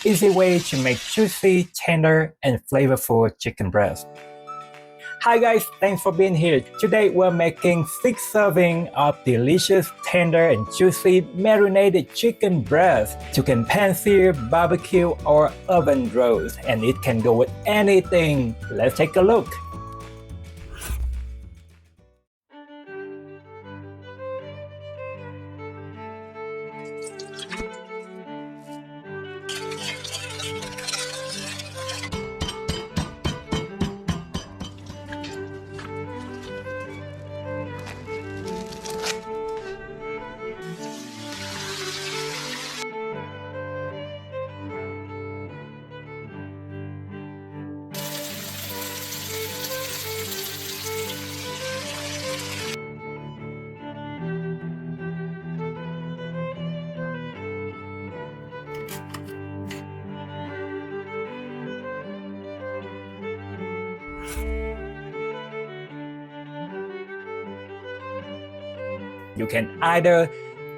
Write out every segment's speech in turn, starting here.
easy way to make juicy, tender, and flavorful chicken breast. Hi guys, thanks for being here. Today we're making 6 servings of delicious, tender, and juicy marinated chicken breast. You can pan-sear, barbecue, or oven roast, and it can go with anything. Let's take a look. You can either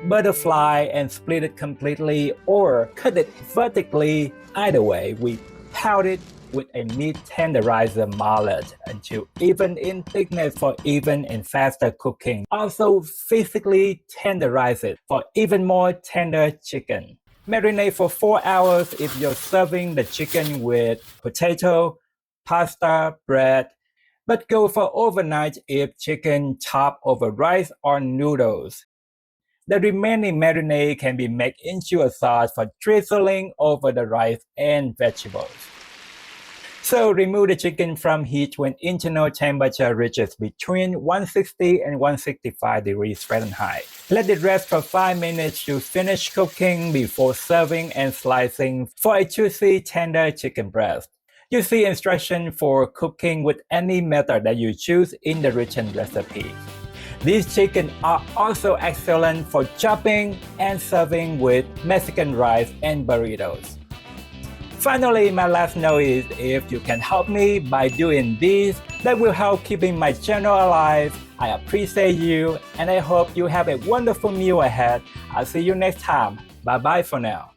butterfly and split it completely or cut it vertically. Either way, we pound it with a meat tenderizer mallet until even in thickness for even and faster cooking. Also physically tenderize it for even more tender chicken. Marinate for 4 hours if you're serving the chicken with potato, pasta, bread, but go for overnight if chicken topped over rice or noodles. The remaining marinade can be made into a sauce for drizzling over the rice and vegetables. So remove the chicken from heat when internal temperature reaches between 160 and 165 degrees Fahrenheit. Let it rest for 5 minutes to finish cooking before serving and slicing for a juicy, tender chicken breast. You see instructions for cooking with any method that you choose in the written recipe. These chicken are also excellent for chopping and serving with Mexican rice and burritos. Finally, my last note is if you can help me by doing this, that will help keeping my channel alive. I appreciate you and I hope you have a wonderful meal ahead. I'll see you next time. Bye bye for now.